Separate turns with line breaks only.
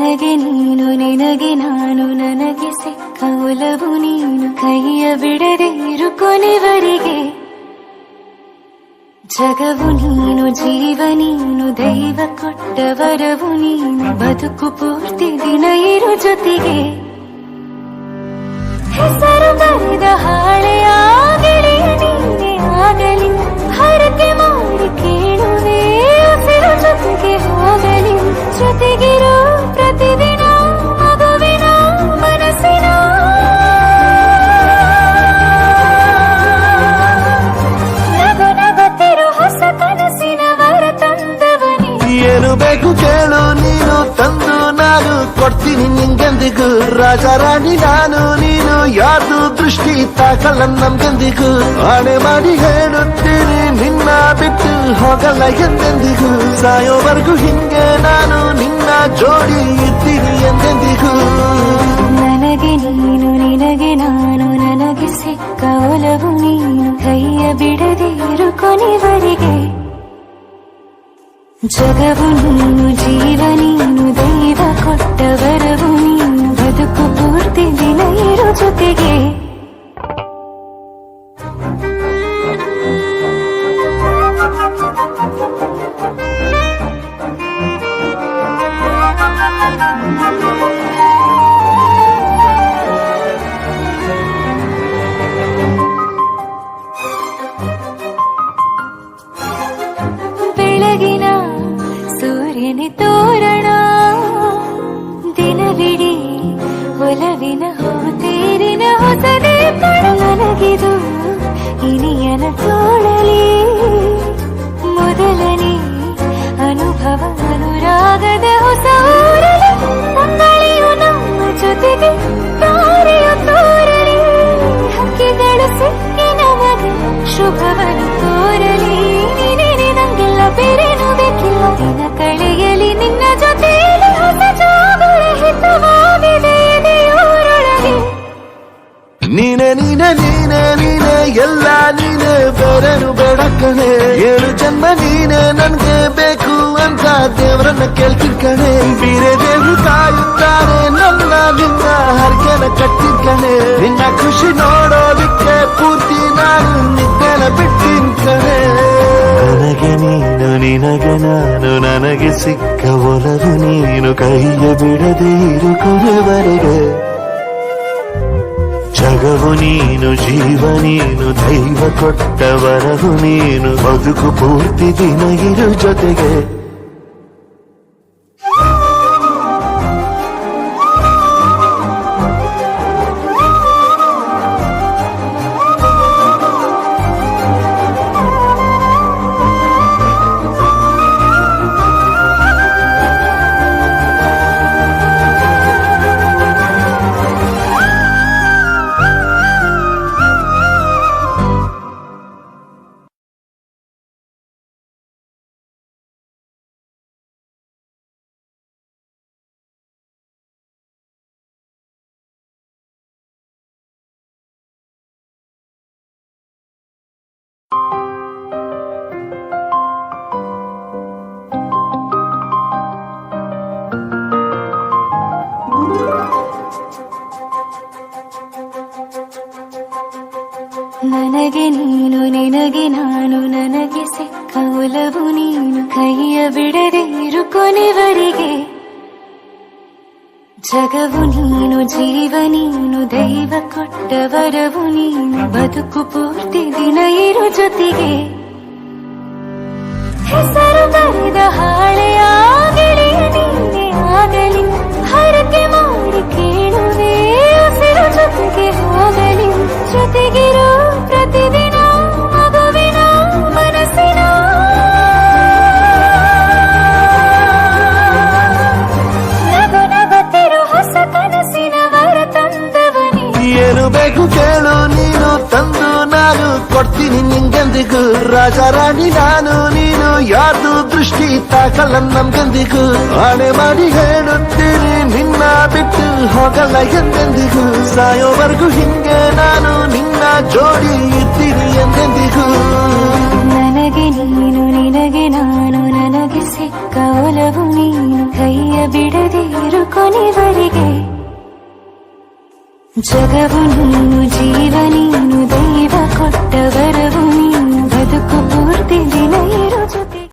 ನನಗೆ ನೀನು ನಿನಗೆ ನಾನು ನನಗೆ ಸಿಕ್ಕ ಒಲವು ನೀನು ಕೈಯ ಬಿಡದೆ ಇರು ಕೊನೆವರೆಗೆ ಜಗವು ನೀನು ಜೀವ ನೀನು ದೈವ ಕೊಟ್ಟ ವರವು ನೀನು ಬದುಕು ಪೂರ್ತಿ ದಿನ ಇರು ಜೊತೆಗೆ ಹೆಸರು ಬರೆದ ಹಾಳೆಯಾಗಲಿ ನೀನೆ ಆಗಲಿ ಹರಕೆ ಮಾಡಿ ಕೇಳುವೆ ಉಸಿರು ಜೊತೆಗೆ ಹೋಗಲಿ ಜೊತೆಗಿರೋ ಪ್ರತಿದಿನ ಮಗುವಿನ ಮನಸ್ಸಿನ ನಗು ನಗುತ್ತಿರೋ ಹೊಸ ಕನಸಿನ ವರ ತಂದವನೇ
ಏನು ಬೇಕು ಕೇಳು ನೀನು ತಂದು ನಾನು ಕೊಡ್ತೀನಿ ನಿಂಗೆಂದಿಗೂ ರಾಜ ರಾಣಿ ನಾನು ನೀನು ಯಾರ್ದು ದೃಷ್ಟಿ ತಾಕಲ್ಲ ನಮ್ಗೆಂದಿಗೂ ಆಣೆ ಮಾಡಿ ಹೇಳುತ್ತೀನಿ ನಿನ್ನ ಬಿಟ್ಟು ಹೋಗಲ್ಲ ಎಂದೆಂದಿಗೂ ಸಾಯೋವರೆಗೂ ಹಿಂಗೆ ನಾನು ನಿನ್ನ ಜೋಡಿ ಇರ್ತೀನಿ ಎಂದೆಂದಿಗೂ
ನನಗೆ ನೀನು ನಿನಗೆ ನಾನು ನನಗೆ ಸಿಕ್ಕ ಒಲವು ನೀನು ಕೈಯ ಬಿಡದೆ ಇರು ಕೊನೆವರೆಗೆ ಜಗವು ನೀನು ಜೀವ ನೀನು ದೈವ ಕೊಟ್ಟ ವರವು ನೀನು ಬದುಕು ಪೂರ್ತಿ ದಿನ ಇರು ಜೊತೆಗೆ ಬೆಳಗಿನ ಸೂರ್ಯನೇ ತೋರಣ ದಿನವಿಡೀ ಒಲವಿನ ಹೋತೇರಿನ ಹೊಸದೇ ನನಗಿದು ಇನಿಯನ ತೋಳಲಿ ಮೊದಲನೇ ಅನುಭವ ಅನುರಾಗದ ಹೊಸ ಊರಲಿ ಮಂಗಳಿಯು ನಮ್ಮ ಜೊತೆಗೆ ತಾರೆಯ ತೋರಲಿ ಹಕ್ಕಿಗಳು ಸಿಕ್ಕಿ ನಮಗೆ ಶುಭವನ್ನು ತೋರಲಿ ನೀನೇ ನಂಗೆಲ್ಲ ಬೇರೇನು ಬೇಕಿಲ್ಲ ದಿನ ಕಳೆಯಲಿ ನಿನ್ನ ಜೊತೆಯಲ್ಲಿ ಹೊಸ ಜಾಗರ ಹಿತವಾಗಿದೆ ಇದೆಯೂರೊಳಗೆ
ನೀನೆ ನೀನೆ ನೀನೆ ನೀನೆ ಎಲ್ಲ ನೀನೆ ಬೇರೆನು ಬೇಡ ಕಣೆ ಏಳು ಜನ್ಮ ನೀನೆ ನನ್ಗೆ ಬೇಕು ಅಂತ ದೇವರನ್ನ ಕೇಳ್ತೀನಿ ಕಣೆ ಬೇರೆ ದೇವ್ರು ಕಾಯುತ್ತಾರೆ ನನ್ನ ನಿನ್ನ ಹರ್ಗೆನ ಕಟ್ಟಿನ ಕಣೆ ನಿನ್ನ ಖುಷಿ ನೋಡೋದಿಕ್ಕೆ ಪೂರ್ತಿ ನಾನು ನಿದ್ದೆನ ಬಿಟ್ಟಿನ ಕಣೆ ನನಗೆ ನೀನು ನಿನಗೆ ನಾನು ನನಗೆ ಸಿಕ್ಕ ಒಲವು ನೀನು ಕೈಯ ಬಿಡದೆ ಇರು ಕೊನೆವರೆಗೆ ಜಗವು ನೀನು ಜೀವ ನೀನು ದೈವ ಕೊಟ್ಟ ವರವು ನೀನು ಬದುಕು ಪೂರ್ತಿ ದಿನ ಇರು ಜೊತೆಗೆ
ನನಗೆ ನೀನು ನಿನಗೆ ನಾನು ನನಗೆ ಸಿಕ್ಕ ಒಲವು ನೀನು ಕೈಯ ಬಿಡದೆ ಇರು ಕೊನೆವರೆಗೆ ಜಗವು ನೀನು ಜೀವ ನೀನು ದೈವ ಕೊಟ್ಟ ವರವು ನೀನು ಬದುಕು ಪೂರ್ತಿ ದಿನ ಇರು ಜೊತೆಗೆ ಹೆಸರು ಬರೆದ ಹಾಳೆಯಾಗಲಿ ನೀನೆ ಆಗಲಿ ಹರಕೆ ಮಾಡಿ ಕೇಳುವೆ ಉಸಿರು ಜೊತೆಗೆ ಹೋಗಲಿ ಜೊತೆಗಿರೋ ಪ್ರತಿದಿನ ಮಗುವಿನ ಮನಸ್ಸಿನ ನಗು ನಗುತ್ತಿರೋ ಹೊಸ ಕನಸಿನ ವರ ತಂದವನೇ
ಏನು ಬೇಕು ಕೇಳು ನೀನು ತಂದು ನಾನು ಕೊಡ್ತೀನಿ ನಿಂಗೆಂದಿಗೂ ರಾಜ ರಾಣಿ ನಾನು ನೀನು ಯಾರ್ದು ದೃಷ್ಟಿ ತಾಕಲ್ಲ ನಮ್ಗೆಂದಿಗೂ ಆಣೆ ಮಾಡಿ ಹೇಳುತ್ತೀನಿ ನಿನ್ನ ಬಿಟ್ಟು ಹೋಗಲ್ಲ ಎಂದೆಂದಿಗೂ ಸಾಯೋವರೆಗೂ ಹಿಂಗೆ ನಾನು ನಿನ್ನ ಜೋಡಿ ಇರ್ತೀನಿ ಎಂದೆಂದಿಗೂ
ನನಗೆ ನೀನು ನಿನಗೆ ನಾನು ನನಗೆ ಸಿಕ್ಕ ಒಲವು ನೀನು ಕೈಯ ಬಿಡದಿರು ಕೊನೆವರೆಗೆ ಜಗವು ನೀನು